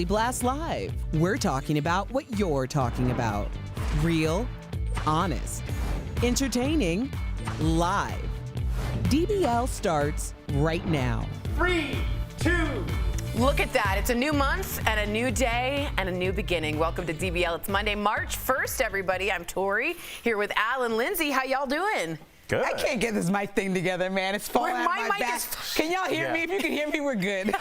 Blast Live. We're talking about what you're talking about. Real, honest, entertaining, live. DBL starts right now. 3, 2. Look at that. It's a new month and a new day and a new beginning. Welcome to DBL. It's Monday, March 1st, everybody. I'm Tori here with Al and Lindsay. How y'all doing? Good. I can't get this mic thing together, man. It's falling out of my back. Can y'all hear me? If you can hear me, we're good.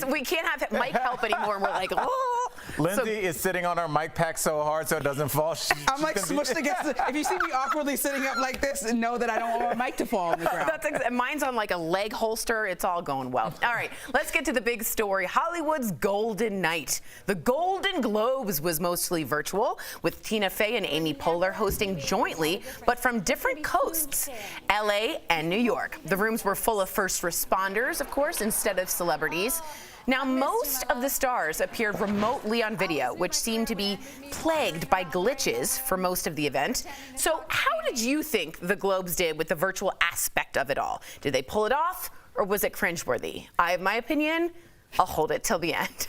We can't have Mike help anymore, and we're like, oh. Lindsay is sitting on our mic pack so hard so it doesn't fall. I'm like smushed against it. If you see me awkwardly sitting up like this, know that I don't want my mic to fall on the ground. Mine's on like a leg holster. It's all going well. All right, let's get to the big story. Hollywood's Golden Night. The Golden Globes was mostly virtual, with Tina Fey and Amy Poehler hosting jointly, but from different coasts, LA and New York. The rooms were full of first responders, of course, instead of celebrities. Now, most of the stars appeared remotely on video, which seemed to be plagued by glitches for most of the event. So how did you think the Globes did with the virtual aspect of it all? Did they pull it off, or was it cringeworthy? I have my opinion. I'll hold it till the end.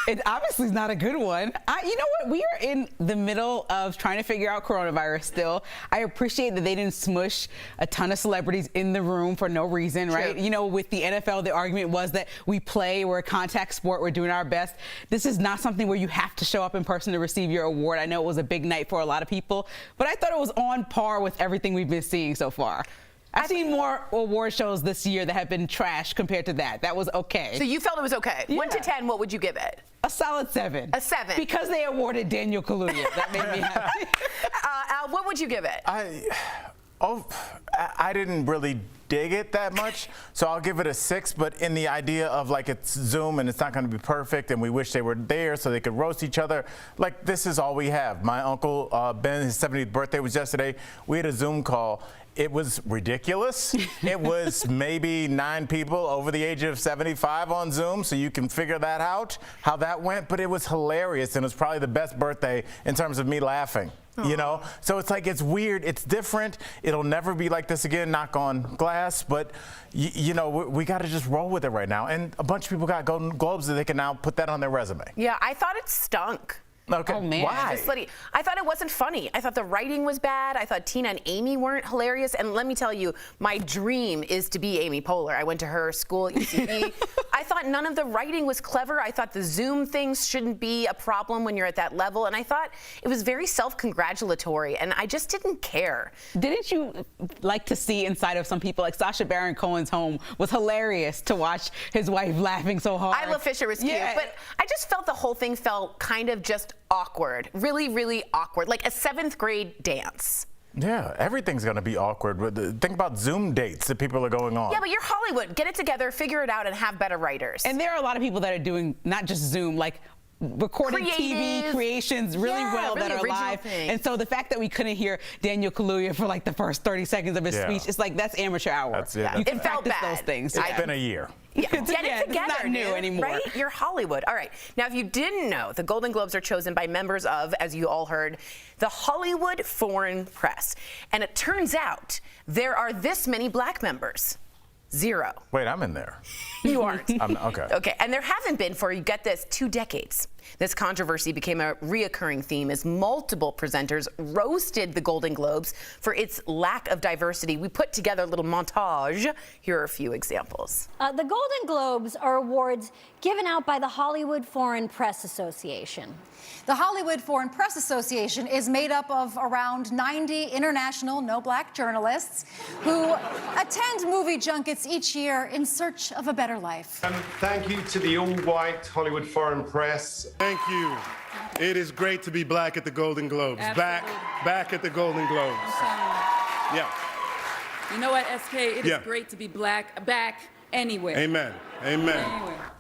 It obviously is not a good one. You know what? We are in the middle of trying to figure out coronavirus still. I appreciate that they didn't smush a ton of celebrities in the room for no reason, right? True. You know, with the NFL, the argument was that we're a contact sport, we're doing our best. This is not something where you have to show up in person to receive your award. I know it was a big night for a lot of people, but I thought it was on par with everything we've been seeing so far. I've seen more award shows this year that have been trash compared to that. That was okay. So you felt it was okay. Yeah. 1 to 10, what would you give it? A solid 7. A 7. Because they awarded Daniel Kaluuya. That made me happy. Al, what would you give it? I didn't really dig it that much, so I'll give it a 6, but in the idea of like it's Zoom and it's not going to be perfect and we wish they were there so they could roast each other, like this is all we have. My uncle Ben, his 70th birthday was yesterday. We had a Zoom call. It was ridiculous. It was maybe 9 people over the age of 75 on Zoom, so you can figure that out, how that went, but it was hilarious, and it was probably the best birthday in terms of me laughing. You know, so it's like, it's weird, it's different, it'll never be like this again, knock on glass, but you know, we got to just roll with it right now. And a bunch of people got Golden Globes that they can now put that on their resume. Yeah, I thought it stunk. Okay. Oh, man. Why? I thought it wasn't funny. I thought the writing was bad. I thought Tina and Amy weren't hilarious. And let me tell you, my dream is to be Amy Poehler. I went to her school at UCB. I thought none of the writing was clever. I thought the Zoom things shouldn't be a problem when you're at that level. And I thought it was very self-congratulatory. And I just didn't care. Didn't you like to see inside of some people, like Sacha Baron Cohen's home was hilarious to watch his wife laughing so hard. Isla Fisher was cute. Yeah. But I just felt the whole thing felt kind of just awkward. Really, really awkward. Like a 7th grade dance. Yeah, everything's going to be awkward. Think about Zoom dates that people are going on. Yeah, but you're Hollywood. Get it together, figure it out, and have better writers. And there are a lot of people that are doing not just Zoom, like recording TV creations really well really that are live. things. And so the fact that we couldn't hear Daniel Kaluuya for like the first 30 seconds of his speech, it's like, that's amateur hour. That's it. You It felt practice bad. those things. It's been a year. Yeah, get Yeah, it together, it's not new dude, anymore. right? You're Hollywood. All right. Now, if you didn't know, the Golden Globes are chosen by members of, as you all heard, the Hollywood Foreign Press. And it turns out there are this many black members. 0. Wait, I'm in there. You aren't. Okay. Okay, and there haven't been for, you get this, 2 decades. This controversy became a reoccurring theme as multiple presenters roasted the Golden Globes for its lack of diversity. We put together a little montage. Here are a few examples. The Golden Globes are awards given out by the Hollywood Foreign Press Association. The Hollywood Foreign Press Association is made up of around 90 international no black journalists who attend movie junkets each year in search of a better life. Thank you to the all-white Hollywood Foreign Press. Thank you. It is great to be black at the Golden Globes. Back at the Golden Globes. Yeah. You know what, SK? It is great to be black back anywhere. Amen. Amen. Anywhere.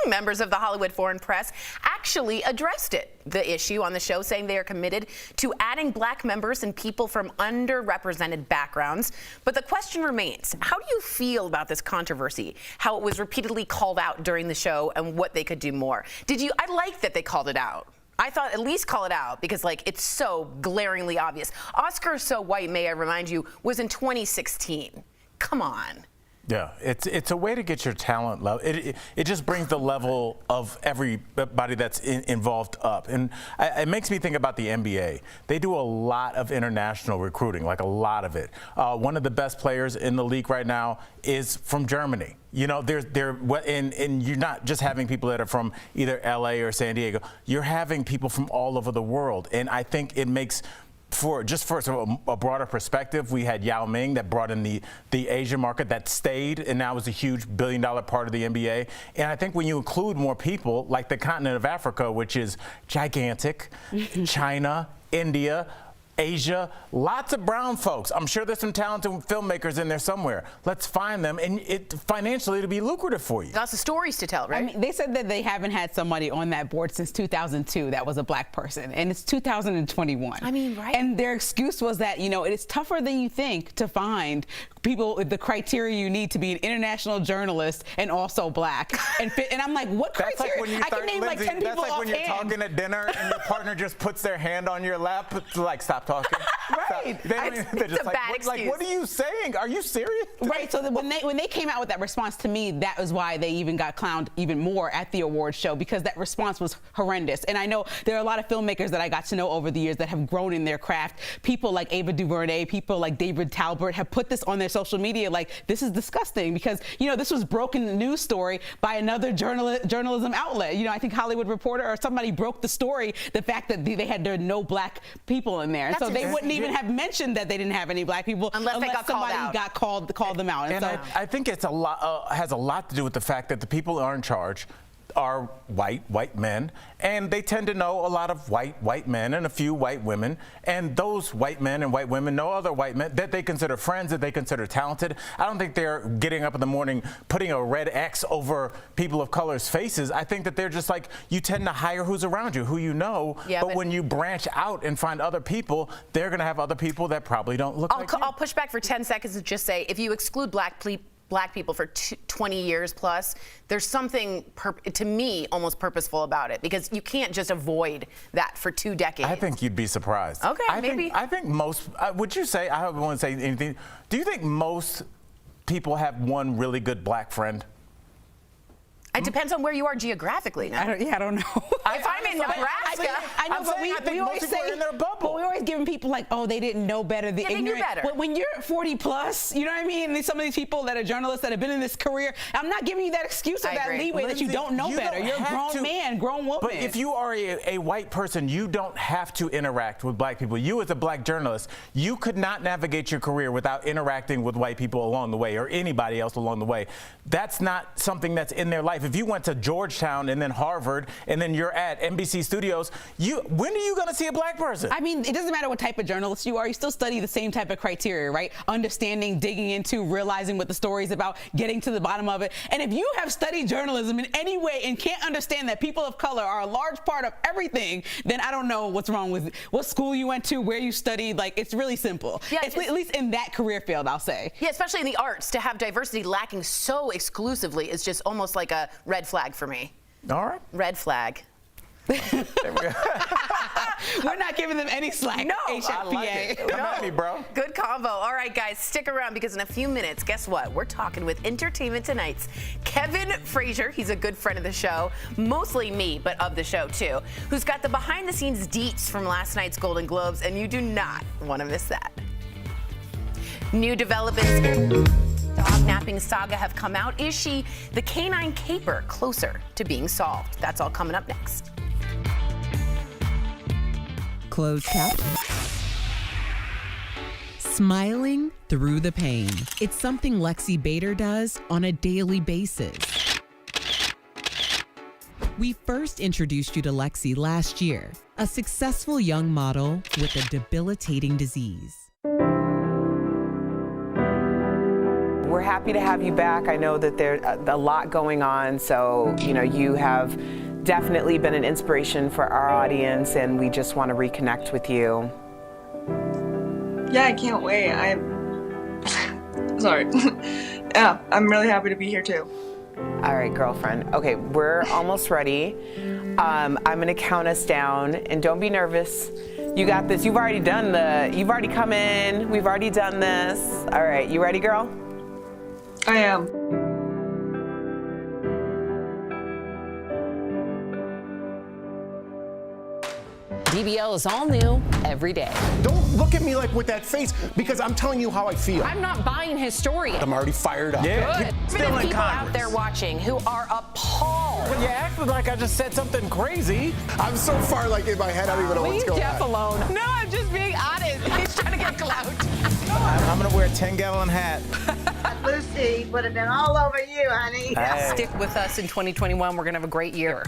Members of the Hollywood Foreign Press actually addressed the issue on the show, saying they are committed to adding black members and people from underrepresented backgrounds. But the question remains, how do you feel about this controversy, how it was repeatedly called out during the show and what they could do more? I like that they called it out. I thought at least call it out because, like, it's so glaringly obvious. Oscar So White, may I remind you, was in 2016. Come on. Yeah, it's a way to get your talent level. It just brings the level of everybody that's involved up. And it makes me think about the NBA. They do a lot of international recruiting, like a lot of it. One of the best players in the league right now is from Germany. You know, and you're not just having people that are from either LA or San Diego. You're having people from all over the world. And I think it makes for a broader perspective, we had Yao Ming that brought in the Asian market that stayed and now is a huge billion-dollar part of the NBA. And I think when you include more people, like the continent of Africa, which is gigantic, China, India, Asia, lots of brown folks. I'm sure there's some talented filmmakers in there somewhere. Let's find them, and financially it'll be lucrative for you. Lots of stories to tell, right? I mean, they said that they haven't had somebody on that board since 2002 that was a black person, and it's 2021. I mean, right? And their excuse was that, you know, it's tougher than you think to find people with the criteria you need to be an international journalist and also black. And I'm like, what criteria? Like when you I can name like 10 people That's like when you're offhand. talking at dinner and your partner just puts their hand on your lap. It's like, stop talking. Right. They're just a bad excuse. what are you saying? Are you serious? Right. So when they came out with that response, to me, that was why they even got clowned even more at the awards show, because that response was horrendous. And I know there are a lot of filmmakers that I got to know over the years that have grown in their craft. People like Ava DuVernay, people like David Talbert have put this on their social media like, this is disgusting, because, you know, this was broken news story by another journalism outlet. You know, I think Hollywood Reporter or somebody broke the story, the fact that there had no black people in there. And so they wouldn't even have mentioned that they didn't have any black people unless they got somebody called out. called them out. And so I think it's has a lot to do with the fact that the people who are in charge are white men, and they tend to know a lot of white men and a few white women, and those white men and white women know other white men that they consider friends, that they consider talented. I don't think they're getting up in the morning putting a red X over people of color's faces. I think that they're just like, you tend to hire who's around you, who you know, but when you branch out and find other people, they're going to have other people that probably don't look like you. I'll push back for 10 seconds and just say, if you exclude black people for 20 years plus, there's something, to me, almost purposeful about it, because you can't just avoid that for 2 decades. I think you'd be surprised. Okay, maybe. I think most, would you say, I don't want to say anything, do you think most people have one really good black friend? It depends on where you are geographically. Now. I don't know. If I'm in Nebraska, I know, but we always say, in their bubble. But we always giving people like, oh, they didn't know better. The Yeah, they knew ignorant. better. But when you're 40 plus, you know what I mean? And some of these people that are journalists that have been in this career, I'm not giving you that excuse or I that agree. leeway that you Lindsay, don't know you better. don't You're a have grown man, grown woman. But if you are a white person, you don't have to interact with black people. You, as a black journalist, you could not navigate your career without interacting with white people along the way, or anybody else along the way. That's not something that's in their life. If you went to Georgetown and then Harvard, and then you're at NBC Studios, shows. When are you going to see a black person? I mean, it doesn't matter what type of journalist you are. You still study the same type of criteria, right? Understanding, digging into, realizing what the story is about, getting to the bottom of it. And if you have studied journalism in any way and can't understand that people of color are a large part of everything, then I don't know what's wrong with what school you went to, where you studied. Like, it's really simple. Yeah, at least in that career field, I'll say. Yeah, especially in the arts, to have diversity lacking so exclusively is just almost like a red flag for me. All right. Red flag. There we go. We're not giving them any slack. No, I like it. Come at me, bro. Good combo. All right, guys, stick around because in a few minutes, guess what? We're talking with Entertainment Tonight's Kevin Frazier. He's a good friend of the show, mostly me, but of the show too, who's got the behind-the-scenes deets from last night's Golden Globes, and you do not want to miss that. New developments in dog napping saga have come out. Is she, the canine caper, closer to being solved? That's all coming up next. Closed caption. Smiling through the pain. It's something Lexi Bader does on a daily basis. We first introduced you to Lexi last year, a successful young model with a debilitating disease. We're happy to have you back. I know that there's a lot going on, so you have definitely been an inspiration for our audience, and we just want to reconnect with you. Yeah, I can't wait. Sorry. Yeah, I'm really happy to be here too. All right, girlfriend. Okay, we're almost ready. I'm gonna count us down, and don't be nervous. You got this. You've already come in. We've already done this. All right, you ready, girl? I am. DBL is all new every day. Don't look at me like with that face, because I'm telling you how I feel. I'm not buying his story. I'm already fired up. Yeah. Still in people out there watching who are appalled. Well, you acted like I just said something crazy. I'm so far like in my head, I don't even know what's going on. Alone. No, I'm just being honest. He's trying to get clout. I'm gonna wear a 10-gallon hat. Lucy would have been all over you, honey. Hey. Stick with us in 2021. We're gonna have a great year.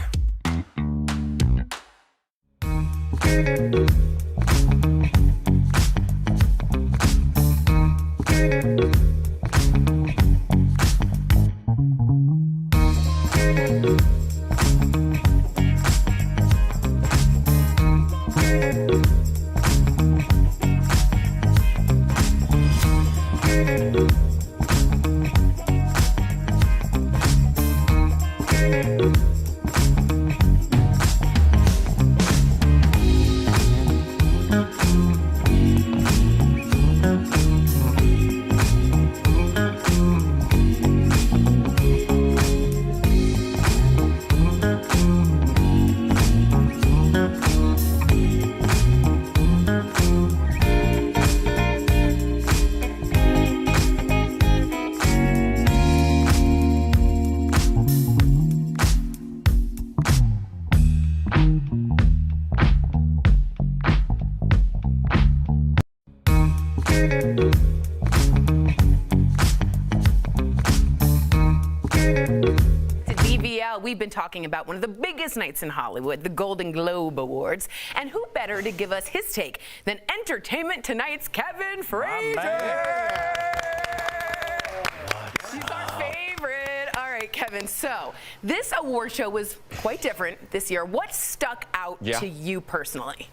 We've been talking about one of the biggest nights in Hollywood, the Golden Globe Awards. And who better to give us his take than Entertainment Tonight's Kevin Frazier? He's our favorite. All right, Kevin. So this award show was quite different this year. What stuck out to you personally?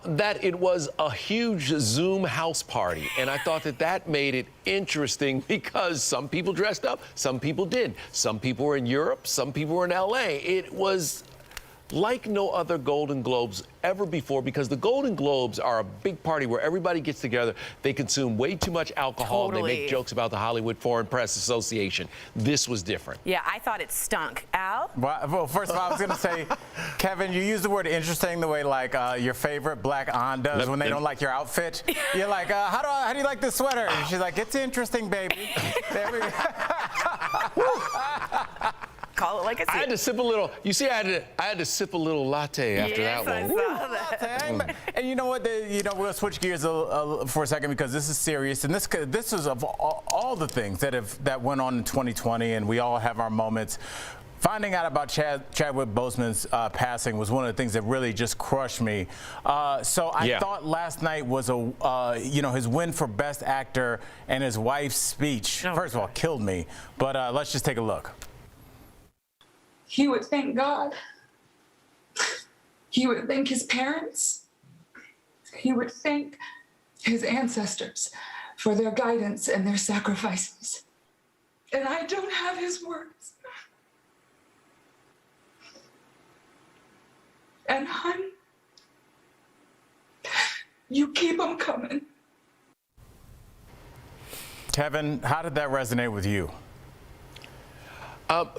That it was a huge Zoom house party, and I thought that made it interesting because some people dressed up, some people did. Some people were in Europe, some people were in LA. It was like no other Golden Globes ever before, because the Golden Globes are a big party where everybody gets together. They consume way too much alcohol. Totally. And they make jokes about the Hollywood Foreign Press Association. This was different. Yeah, I thought it stunk. Al? Well, first of all, I was going to say, Kevin, you used the word interesting the way like your favorite black aunt does when they don't like your outfit. You're like, how do you like this sweater? And she's like, it's interesting, baby. There we go. Call it like I see. I had to sip a little. You see, I had to sip a little latte after that one. I saw that. And you know what? We'll switch gears for a second because this is serious, and this is of all the things that went on in 2020, and we all have our moments. finding out about Chadwick Boseman's passing was one of the things that really just crushed me. So I thought last night was his win for Best Actor and his wife's speech. First of all, killed me. But let's just take a look. He would thank God. He would thank his parents. He would thank his ancestors for their guidance and their sacrifices. And I don't have his words. And hun, you keep them coming. Kevin, how did that resonate with you?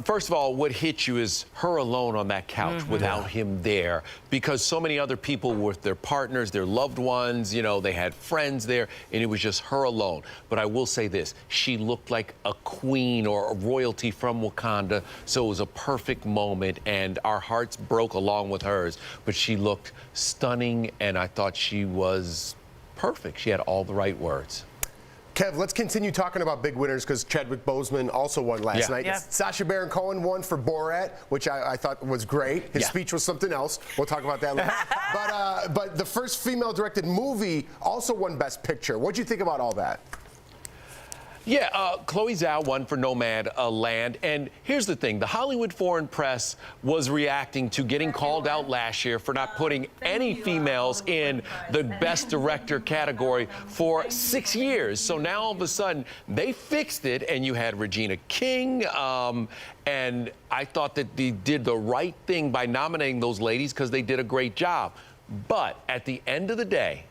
First of all, what hit you is her alone on that couch without him there, because so many other people were with their partners, their loved ones, you know, they had friends there, and it was just her alone. But I will say this, she looked like a queen or a royalty from Wakanda, so it was a perfect moment, and our hearts broke along with hers. But she looked stunning, and I thought she was perfect. She had all the right words. Kev, let's continue talking about big winners because Chadwick Boseman also won last night. Sacha Baron Cohen won for Borat, which I thought was great. His speech was something else. We'll talk about that later. But the first female-directed movie also won Best Picture. What'd you think about all that? Yeah, Chloe Zhao won for Nomad Land. And here's the thing. The Hollywood Foreign Press was reacting to getting called out last year for not putting any females in the Best Director category for 6 years. So now all of a sudden they fixed it, and you had Regina King. And I thought that they did the right thing by nominating those ladies because they did a great job. But at the end of the day,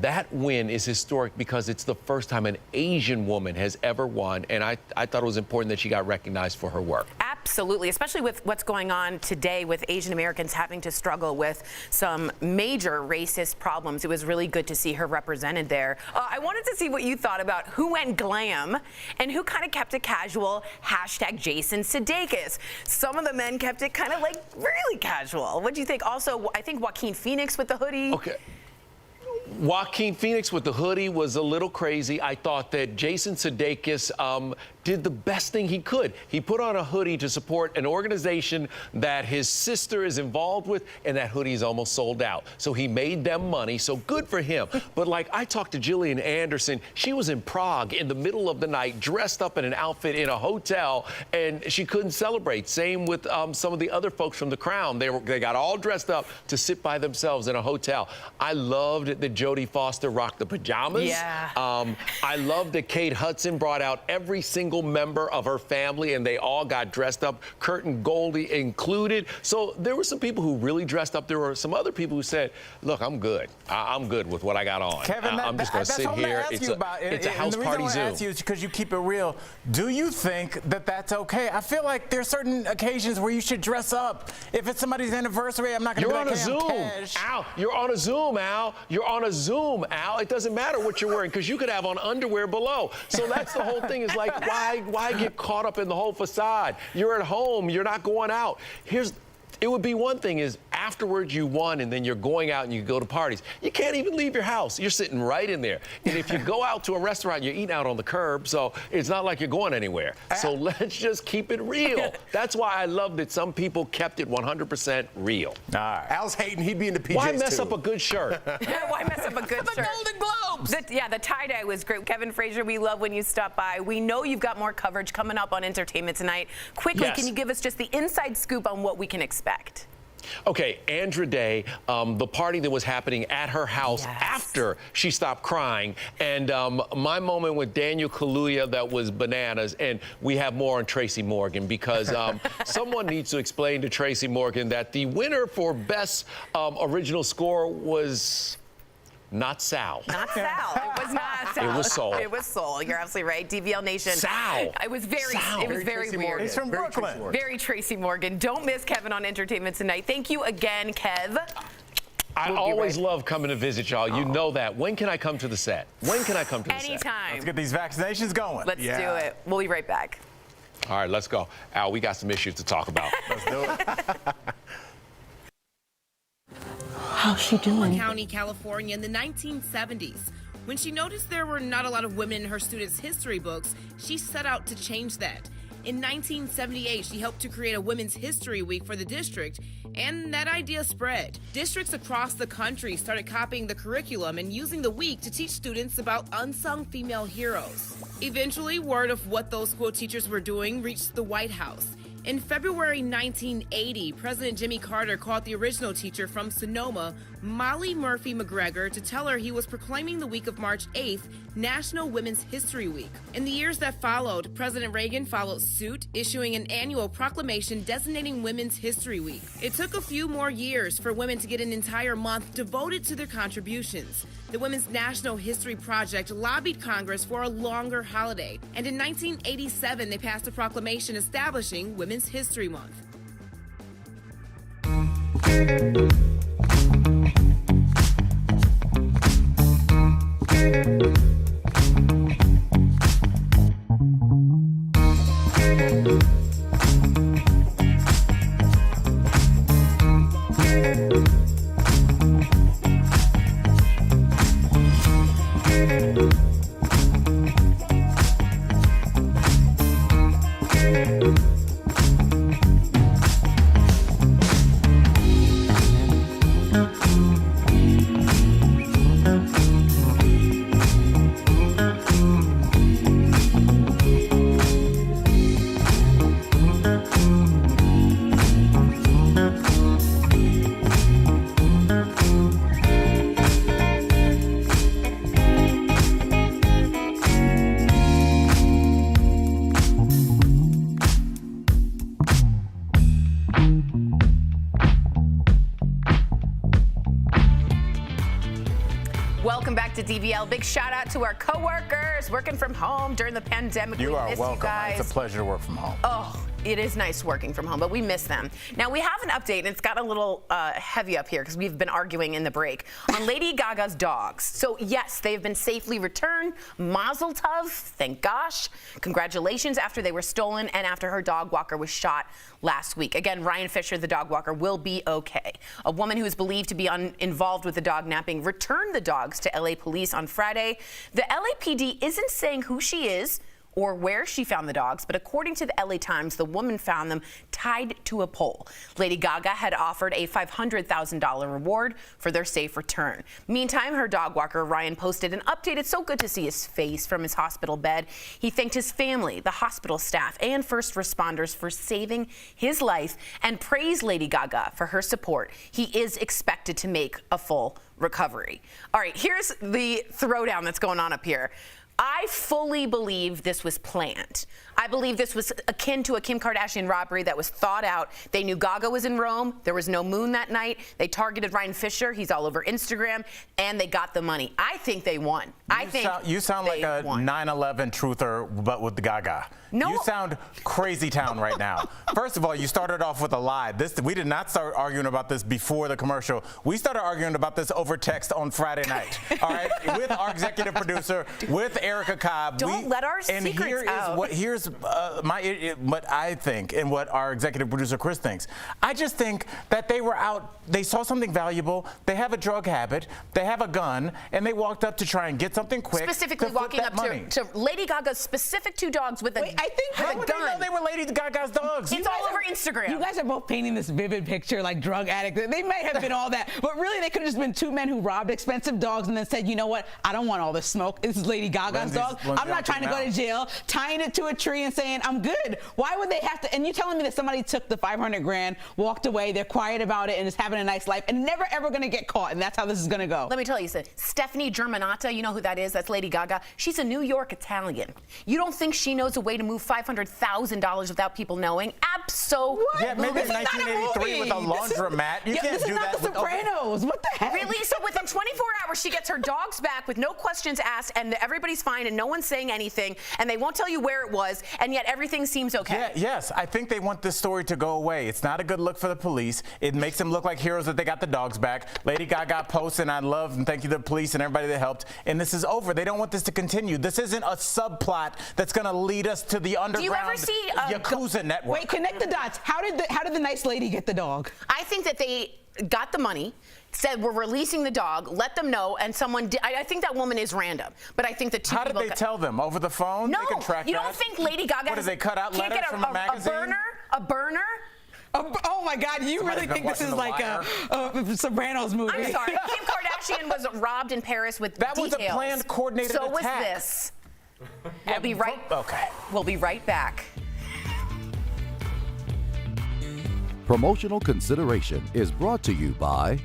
that win is historic because it's the first time an Asian woman has ever won, and I thought it was important that she got recognized for her work. Absolutely, especially with what's going on today with Asian Americans having to struggle with some major racist problems. It was really good to see her represented there. I wanted to see what you thought about who went glam and who kind of kept it casual. Hashtag Jason Sudeikis. Some of the men kept it kind of like really casual. What do you think? Also, I think Joaquin Phoenix with the hoodie. Okay. Joaquin Phoenix with the hoodie was a little crazy. I thought that Jason Sudeikis did the best thing he could. He put on a hoodie to support an organization that his sister is involved with, and that hoodie is almost sold out. So he made them money, so good for him. But like I talked to Gillian Anderson, she was in Prague in the middle of the night, dressed up in an outfit in a hotel, and she couldn't celebrate. Same with some of the other folks from The Crown. They got all dressed up to sit by themselves in a hotel. I loved that Jodie Foster rocked the pajamas. Yeah. I loved that Kate Hudson brought out every single member of her family, and they all got dressed up, Kurt and Goldie included. So there were some people who really dressed up. There were some other people who said, look, I'm good. I'm good with what I got on. Kevin, I'm just going to sit here. It's a house party Zoom. The reason I want to ask you is because you keep it real. Do you think that that's okay? I feel like there's certain occasions where you should dress up. If it's somebody's anniversary, I'm not going to be like, hey, I'm cash. Al, you're on a Zoom, Al. You're on a Zoom, Al. It doesn't matter what you're wearing because you could have on underwear below. So that's the whole thing is like, why get caught up in the whole facade? You're at home. You're not going out. It would be one thing is afterwards you won and then you're going out and you go to parties. You can't even leave your house. You're sitting right in there. And if you go out to a restaurant, you're eating out on the curb, so it's not like you're going anywhere. So let's just keep it real. That's why I love that some people kept it 100% real. All right. Al's hating. He'd be in the PJs Why mess up a good shirt? Why mess up a good shirt? The Golden Globes. The tie-dye was great. Kevin Frazier, we love when you stop by. We know you've got more coverage coming up on Entertainment Tonight. Quickly, can you give us just the inside scoop on what we can expect? Okay, Andra Day, the party that was happening at her house after she stopped crying, and my moment with Daniel Kaluuya that was bananas, and we have more on Tracy Morgan because someone needs to explain to Tracy Morgan that the winner for Best Original Score was not Sal. Not Sal. It was not Sal. It was Soul. It was Soul. You're absolutely right. DBL Nation. Sal. It was very weird. He's from Brooklyn. Very Tracy Morgan. Don't miss Kevin on Entertainment Tonight. Thank you again, Kev. I always love coming to visit y'all. You know that. When can I come to the set? When can I come to the set? Anytime. Let's get these vaccinations going. Let's do it. We'll be right back. All right, let's go. Al, we got some issues to talk about. Let's do it. How's she doing? County, California in the 1970s. When she noticed there were not a lot of women in her students' history books, she set out to change that. In 1978, she helped to create a Women's History Week for the district, and that idea spread. Districts across the country started copying the curriculum and using the week to teach students about unsung female heroes. Eventually, word of what those school teachers were doing reached the White House. In February 1980, President Jimmy Carter called the original teacher from Sonoma, Molly Murphy McGregor, to tell her he was proclaiming the week of March 8th National Women's History Week. In the years that followed, President Reagan followed suit, issuing an annual proclamation designating Women's History Week. It took a few more years for women to get an entire month devoted to their contributions. The Women's National History Project lobbied Congress for a longer holiday, and in 1987 they passed a proclamation establishing Women's History Month. Welcome back to DBL. Big shout out to our coworkers working from home during the pandemic. You are miss welcome. You guys. It's a pleasure to work from home. Oh, it is nice working from home, but we miss them. Now, we have an update, and it's got a little heavy up here because we've been arguing in the break on Lady Gaga's dogs. So, yes, they've been safely returned. Mazel tov, thank gosh. Congratulations after they were stolen and after her dog walker was shot last week. Again, Ryan Fisher, the dog walker, will be okay. A woman who is believed to be involved with the dog napping returned the dogs to LA police on Friday. The LAPD isn't saying who she is or where she found the dogs, but according to the LA Times, the woman found them tied to a pole. Lady Gaga had offered a $500,000 reward for their safe return. Meantime, her dog walker, Ryan, posted an update. It's so good to see his face from his hospital bed. He thanked his family, the hospital staff, and first responders for saving his life and praised Lady Gaga for her support. He is expected to make a full recovery. All right, here's the throwdown that's going on up here. I fully believe this was planned. I believe this was akin to a Kim Kardashian robbery that was thought out. They knew Gaga was in Rome. There was no moon that night. They targeted Ryan Fisher. He's all over Instagram. And they got the money. I think they won. You sound like a 9/11 truther, but with the Gaga. No. You sound crazy town right now. First of all, you started off with a lie. We did not start arguing about this before the commercial. We started arguing about this over text on Friday night, all right, with our executive producer, with Erica Cobb. Don't let our secrets out. Here's what I think and what our executive producer, Chris, thinks. I just think that they were out, they saw something valuable, they have a drug habit, they have a gun, and they walked up to try and get something quick. Specifically walking up to Lady Gaga's specific two dogs with a gun. I think how would they know they were Lady Gaga's dogs? It's all over Instagram. You guys are both painting this vivid picture like drug addict. They may have been all that, but really they could have just been two men who robbed expensive dogs and then said, you know what, I don't want all this smoke. This is Lady Gaga's dog. I'm not trying to go to jail. Tying it to a tree and saying, I'm good. Why would they have to? And you telling me that somebody took the $500,000, walked away, they're quiet about it and is having a nice life and never ever gonna get caught, and that's how this is gonna go. Let me tell you something. Stephanie Germanata, you know who that is? That's Lady Gaga. She's a New York Italian. You don't think she knows a way to move $500,000 without people knowing? Absolutely. Yeah, maybe in 1983 with a laundromat. You can't do that. This is not The Sopranos. What the heck? Really? So within 24 hours, she gets her dogs back with no questions asked, and everybody's fine, and no one's saying anything, and they won't tell you where it was, and yet everything seems okay. Yeah, yes, I think they want this story to go away. It's not a good look for the police. It makes them look like heroes that they got the dogs back. Lady Gaga posts, and I love and thank you to the police and everybody that helped, and this is over. They don't want this to continue. This isn't a subplot that's going to lead us to the underground Yakuza network. Wait, connect the dots. How did the nice lady get the dog? I think that they got the money, said we're releasing the dog, let them know, and someone did. I think that woman is random, but I think the two How did people they tell them? Over the phone? No, They can track you that? don't think Lady Gaga What, did they cut out can't letters get from the magazine? a burner? Oh my God, you Somebody really been think this watching is The like a Sopranos movie? I'm sorry. Kim Kardashian was robbed in Paris with That details. was a planned, coordinated so attack. So was this. We'll be right. Okay. We'll be right back. Promotional consideration is brought to you by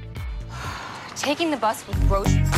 Taking the bus with groceries.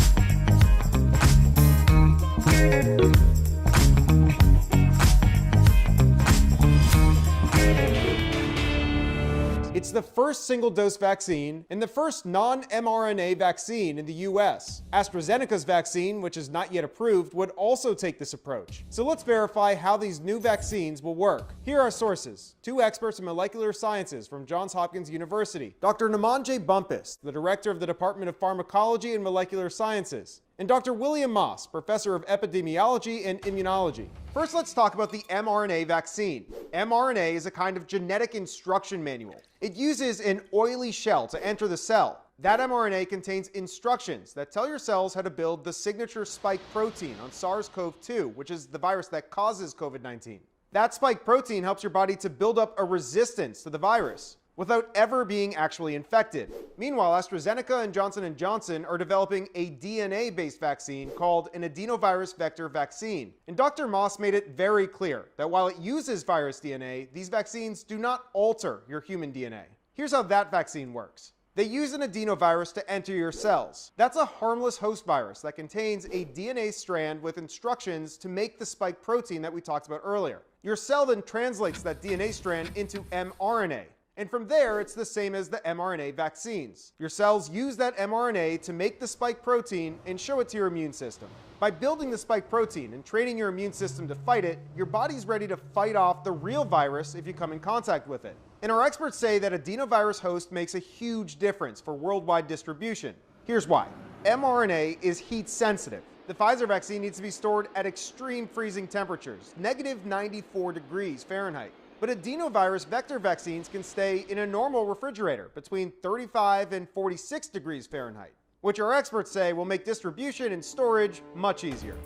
It's the first single-dose vaccine and the first non-mRNA vaccine in the US. AstraZeneca's vaccine, which is not yet approved, would also take this approach. So let's verify how these new vaccines will work. Here are sources. 2 experts in molecular sciences from Johns Hopkins University. Dr. Namandje Bumpus, the director of the Department of Pharmacology and Molecular Sciences, and Dr. William Moss, professor of epidemiology and immunology. First, let's talk about the mRNA vaccine. mRNA is a kind of genetic instruction manual. It uses an oily shell to enter the cell. That mRNA contains instructions that tell your cells how to build the signature spike protein on SARS-CoV-2, which is the virus that causes COVID-19. That spike protein helps your body to build up a resistance to the virus without ever being actually infected. Meanwhile, AstraZeneca and Johnson & Johnson are developing a DNA-based vaccine called an adenovirus vector vaccine. And Dr. Moss made it very clear that while it uses virus DNA, these vaccines do not alter your human DNA. Here's how that vaccine works. They use an adenovirus to enter your cells. That's a harmless host virus that contains a DNA strand with instructions to make the spike protein that we talked about earlier. Your cell then translates that DNA strand into mRNA. And from there, it's the same as the mRNA vaccines. Your cells use that mRNA to make the spike protein and show it to your immune system. By building the spike protein and training your immune system to fight it, your body's ready to fight off the real virus if you come in contact with it. And our experts say that adenovirus host makes a huge difference for worldwide distribution. Here's why. mRNA is heat sensitive. The Pfizer vaccine needs to be stored at extreme freezing temperatures, -94 degrees Fahrenheit. But adenovirus vector vaccines can stay in a normal refrigerator between 35 and 46 degrees Fahrenheit, which our experts say will make distribution and storage much easier.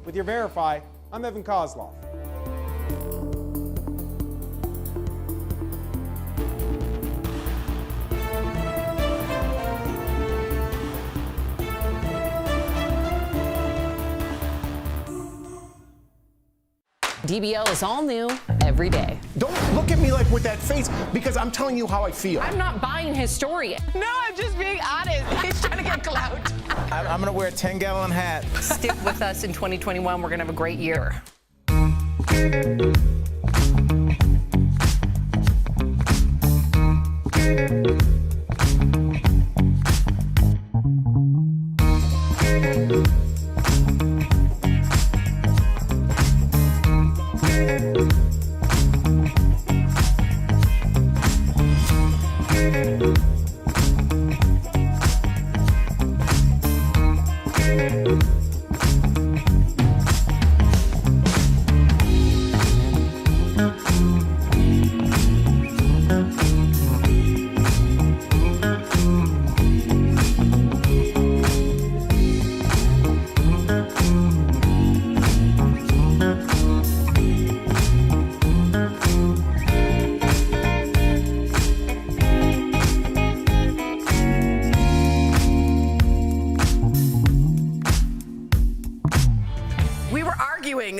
With your Verify, I'm Evan Kozlov. DBL is all new every day. Don't look at me like with that face, because I'm telling you how I feel. I'm not buying his story. No, I'm just being honest. He's trying to get clout. I'm gonna wear a 10-gallon hat. Stick with us in 2021. We're gonna have a great year.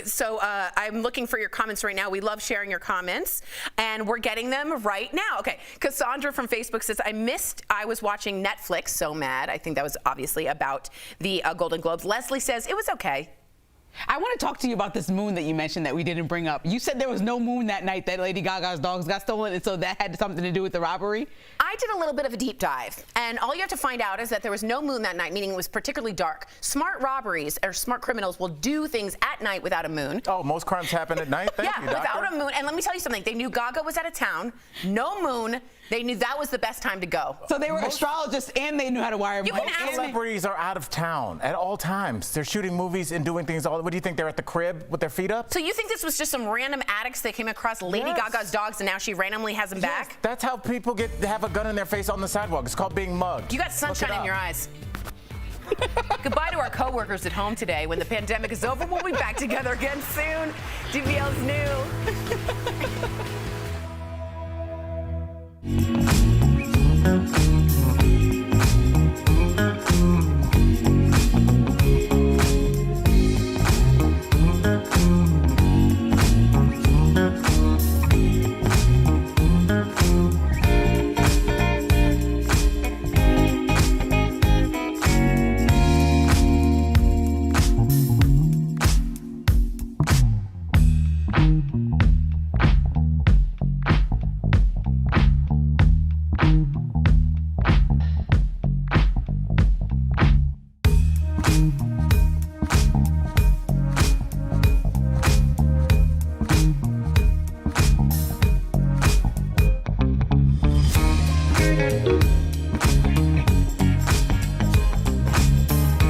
So I'm looking for your comments right now. We love sharing your comments, and we're getting them right now. Okay, Cassandra from Facebook says, I was watching Netflix, so mad. I think that was obviously about the Golden Globes. Leslie says, it was okay. I want to talk to you about this moon that you mentioned that we didn't bring up. You said there was no moon that night that Lady Gaga's dogs got stolen, and so that had something to do with the robbery? I did a little bit of a deep dive, and all you have to find out is that there was no moon that night, meaning it was particularly dark. Smart robberies or smart criminals will do things at night without a moon. Oh, most crimes happen at night? Thank you, without doctor. a moon. And let me tell you something. They knew Gaga was out of town, no moon. They knew that was the best time to go. So they were astrologists and they knew how to wire You money. can ask Celebrities are out of town at all times. They're shooting movies and doing things. What do you think? They're at the crib with their feet up? So you think this was just some random addicts that came across Lady Gaga's dogs and now she randomly has them back? That's how people have a gun in their face on the sidewalk. It's called being mugged. You got sunshine in your eyes. Goodbye to our coworkers at home today. When the pandemic is over, we'll be back together again soon. DBL's new.